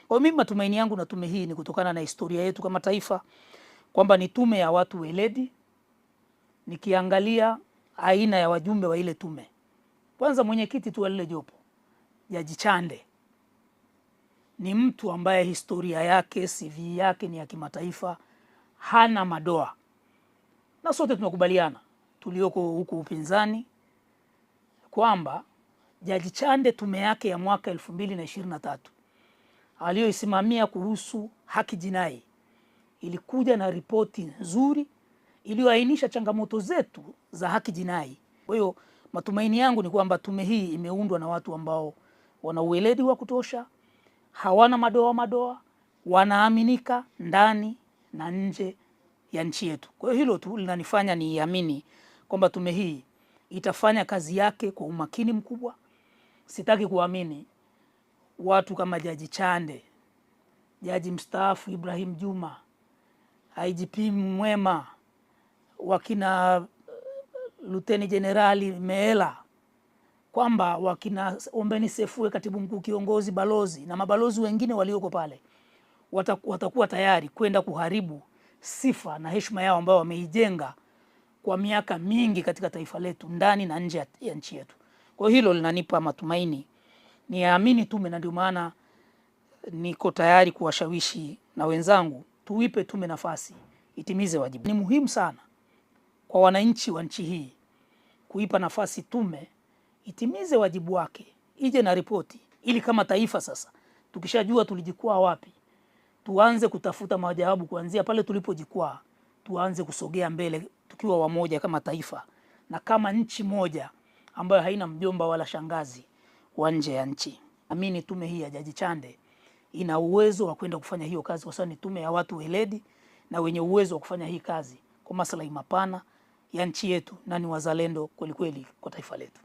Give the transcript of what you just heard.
Kwa mimi matumaini yangu na tume hii ni kutokana na historia yetu kama taifa kwamba ni tume ya watu weledi. Nikiangalia aina ya wajumbe wa ile tume, kwanza mwenyekiti tu wa lile jopo Jaji Chande ni mtu ambaye historia yake, CV yake ni ya kimataifa, hana madoa, na sote tunakubaliana tulioko huku upinzani kwamba Jaji Chande tume yake ya mwaka 2023 aliyoisimamia kuhusu haki jinai ilikuja na ripoti nzuri iliyoainisha changamoto zetu za haki jinai. Kwa hiyo matumaini yangu ni kwamba tume hii imeundwa na watu ambao wana ueledi wa kutosha, hawana madoa, wanaaminika ndani na nje ya nchi yetu. Kwa hiyo hilo tu linanifanya niamini kwamba tume hii itafanya kazi yake kwa umakini mkubwa. Sitaki kuamini watu kama Jaji Chande, Jaji mstaafu Ibrahim Juma, IGP Mwema, wakina Luteni Jenerali Meela, kwamba wakina Ombeni Sefue, katibu mkuu kiongozi, balozi na mabalozi wengine walioko pale watakuwa tayari kwenda kuharibu sifa na heshima yao ambao wameijenga kwa miaka mingi katika taifa letu ndani na nje ya nchi yetu. Kwa hilo linanipa matumaini, niamini tume, na ndio maana niko tayari kuwashawishi na wenzangu tuipe tume nafasi itimize wajibu. Ni muhimu sana kwa wananchi wa nchi hii kuipa nafasi tume itimize wajibu wake, ije na ripoti, ili kama taifa sasa tukishajua tulijikwaa wapi, tuanze kutafuta majawabu kuanzia pale tulipojikwaa, tuanze kusogea mbele tukiwa wamoja kama taifa na kama nchi moja ambayo haina mjomba wala shangazi wa nje ya nchi. Amini tume hii ya Jaji Chande ina uwezo wa kwenda kufanya hiyo kazi, kwa sababu ni tume ya watu weledi na wenye uwezo wa kufanya hii kazi kwa maslahi mapana ya nchi yetu, na ni wazalendo kweli kweli kwa taifa letu.